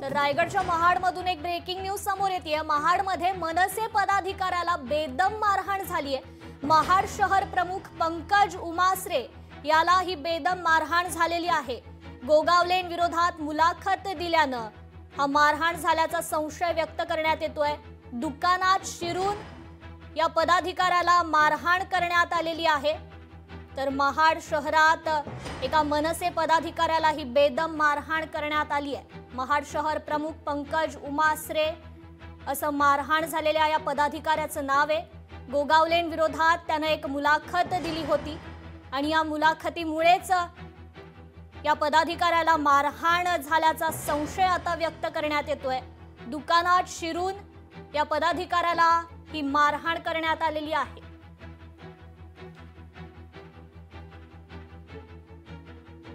तर रायगडच्या महाडमधून एक ब्रेकिंग न्यूज समोर येते। महाडमध्ये मनसे पदाधिकाऱ्याला बेदम मारहाण झाली आहे। महाड शहर प्रमुख पंकज उमासरे याला ही बेदम मारहाण झालेली आहे। गोगावलें विरोधात मुलाखत दिल्यानं हा मारहाण झाल्याचा संशय व्यक्त करण्यात येतोय। दुकानात शिरून या पदाधिकाऱ्याला मारहाण करण्यात आलेली आहे। तर महाड शहरात एका मनसे पदाधिकाऱ्याला ही बेदम मारहाण करण्यात आली आहे। महाड शहर प्रमुख पंकज उमासरे असं मारहाण झालेल्या या पदाधिकाऱ्याचं नाव आहे। गोगावलें विरोधात त्याने एक मुलाखत दिली होती आणि या मुलाखतीमुळेच या पदाधिकाऱ्याला मारहाण झाल्याचा संशय आता व्यक्त करण्यात येतोय। दुकानात शिरून या पदाधिकाऱ्याला ही मारहाण करण्यात आलेली आहे।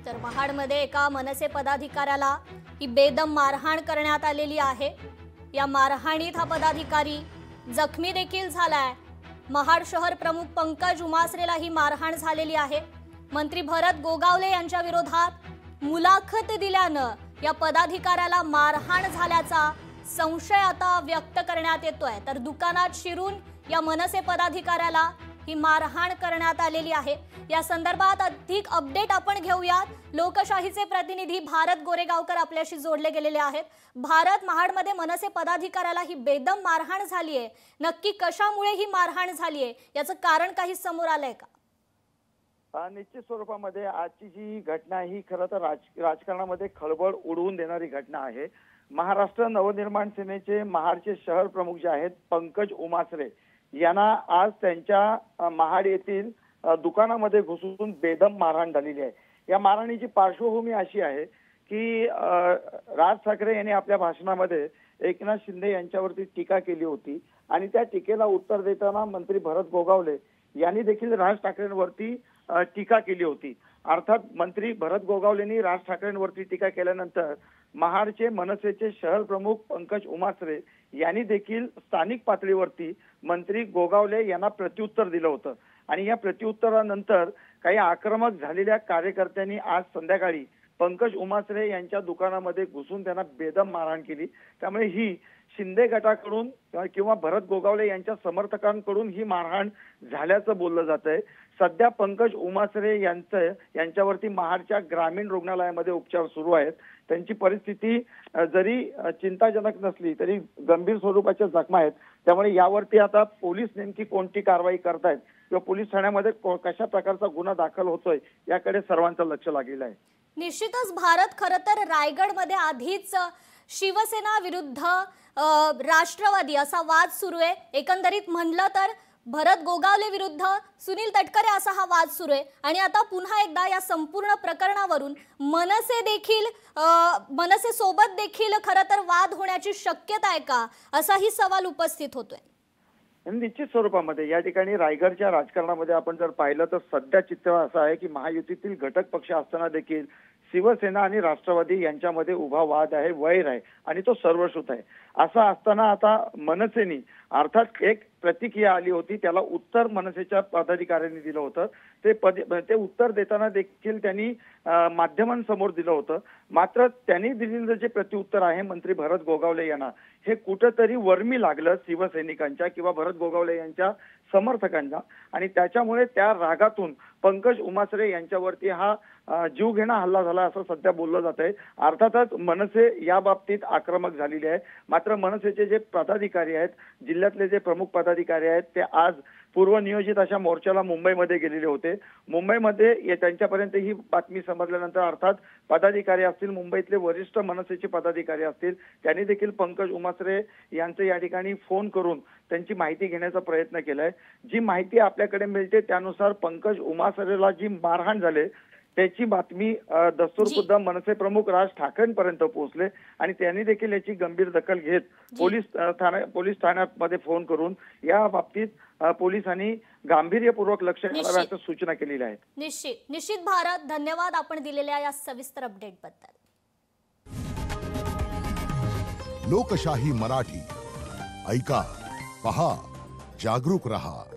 तर महाडमध्ये एका मनसे पदाधिकाऱ्याला ही बेदम मारहाण करण्यात आलेली आहे। या मारहाणीत हा पदाधिकारी जखमी देखील झालाय। महाड शहर प्रमुख पंकज उमासरेला ही मारहाण झालेली आहे। मंत्री भरत गोगावले यांच्या विरोधात मुलाखत दिल्यानं या पदाधिकाऱ्याला मारहाण झाल्याचा संशय आता व्यक्त करण्यात येतोय। तर दुकानात शिरून या मनसे पदाधिकाऱ्याला ही मारहाण करण्यात आलेली आहे। या संदर्भात अधिक अपडेट आपण घेऊयात। लोकशाहीचे प्रतिनिधी भारत गोरेगावकर आपल्याशी जोडले गेलेले आहेत। भारत, महाडमध्ये मनसे पदाधिकाऱ्याला ही बेदम मारहाण झाली आहे, नक्की कशामुळे ही मारहाण झाली आहे याचं कारण काही समोर आलंय का? निश्चित स्वरूपामध्ये आजची जी घटना ही खरं तर राजकारणामध्ये खळबळ उडवून देणारी घटना आहे। महाराष्ट्र नवनिर्माण सेनेचे महाडचे शहर प्रमुख जे आहेत पंकज उमासरे यांना आज त्यांच्या महाड येथील दुकानामध्ये घुसून बेदम मारहाण झालेली आहे। या मारहाणीची पार्श्वभूमी अशी आहे की राज ठाकरे यांनी आपल्या भाषणामध्ये एकनाथ शिंदे यांच्यावरती टीका केली होती आणि त्या टीकेला उत्तर देताना मंत्री भरत गोगावले यांनी देखील राज ठाकरेंवरती टीका केली होती। अर्थात मंत्री भरत गोगावलेंनी राज ठाकरेंवरती टीका केल्यानंतर महाडचे मनसेचे शहर प्रमुख पंकज उमासरे यांनी देखील स्थानिक पातळीवरती मंत्री गोगावले यांना प्रत्युत्तर दिलं होतं आणि या प्रत्युत्तरानंतर काही आक्रमक झालेल्या कार्यकर्त्यांनी आज संध्याकाळी पंकज उमासरे यांच्या दुकानामध्ये घुसून त्यांना बेदम मारहाण केली। त्यामुळे ही शिंदे गटाकडून किंवा भरत गोगावले यांच्या समर्थकांकडून ही मारहाण झाल्याचं बोललं जात आहे। सध्या पंकज उमासरे यांच्यावरती महाडच्या ग्रामीण रुग्णालयामध्ये उपचार सुरू आहेत। त्यांची परिस्थिती जरी चिंताजनक नसली तरी गंभीर स्वरूपाच्या जखमा आहेत। त्यामुळे यावरती आता पोलीस नेमकी कोणती कारवाई करतायत किंवा पोलीस ठाण्यामध्ये कशा प्रकारचा गुन्हा दाखल होतोय याकडे सर्वांचं लक्ष लागलेलं आहे। निश्चितच भारत, खरं तर रायगडमध्ये आधीच शिवसेना विरुद्ध राष्ट्रवादी असा वाद सुरू आहे। एकंदरीत म्हणलं तर भरत गोगावले विरुद्ध सुनील तटकरे असा हा वाद सुरू आहे आणि आता पुन्हा एकदा या संपूर्ण प्रकरणावरून मनसे सोबत देखील खरं तर वाद होण्याची शक्यता आहे का, असाही सवाल उपस्थित होतोय। निश्चित स्वरूपामध्ये या ठिकाणी रायगडच्या राजकारणामध्ये आपण जर पाहिलं तर सध्या चित्र असं आहे की महायुतीतील घटक पक्ष असताना देखील शिवसेना आणि राष्ट्रवादी यांच्यामध्ये उभा वाद आहे, वैर आहे आणि तो सर्वश्रुत आहे। असं असताना आता मनसेनी अर्थात एक प्रतिक्रिया आली होती, त्याला उत्तर मनसेच्या पदाधिकाऱ्यांनी दिलं होतं। ते उत्तर देताना देखील त्यांनी माध्यमांसमोर दिलं होतं। मात्र त्यांनी दिलेलं जे प्रत्युत्तर आहे मंत्री भरत गोगावले यांना हे कुठंतरी वर्मी लागलं शिवसैनिकांच्या किंवा भरत गोगावले यांच्या समर्थकांना आणि त्याच्यामुळे त्या रागातून पंकज उमासरे यांच्यावरती हा जीवघेणा हल्ला झाला असं सध्या बोललं जात आहे। अर्थातच मनसे या बाबतीत आक्रमक झालेली आहे। मात्र मनसेचे जे पदाधिकारी आहेत, जिल्ह्यातले जे प्रमुख पदाधिकारी आहेत, ते आज पूर्वनियोजित अशा मोर्चाला मुंबईमध्ये गेलेले होते। मुंबईमध्ये त्यांच्यापर्यंत ही बातमी समजल्यानंतर अर्थात पदाधिकारी असतील, मुंबईतले वरिष्ठ मनसेचे पदाधिकारी असतील, त्यांनी देखील पंकज उमासरे यांचं या ठिकाणी फोन करून त्यांची माहिती घेण्याचा प्रयत्न केलाय। जी माहिती आपल्याकडे मिळते त्यानुसार पंकज उमासरेला जी मारहाण झाली त्याची बातमी दस्तूरखुद्द मनसे प्रमुख राज ठाकरेंपर्यंत पोहोचले आणि त्यांनी देखील याची गंभीर दखल घेत पोलीस ठाण्यामध्ये फोन करून या बाबतीत पोलिसांनी गांभीर्यपूर्वक लक्ष घालाव्याच्या सूचना केलेल्या आहेत। निश्चित भारत, धन्यवाद आपण दिलेल्या या सविस्तर अपडेट बद्दल। लोकशाही मराठी ऐका, पहा, जागरूक रहा।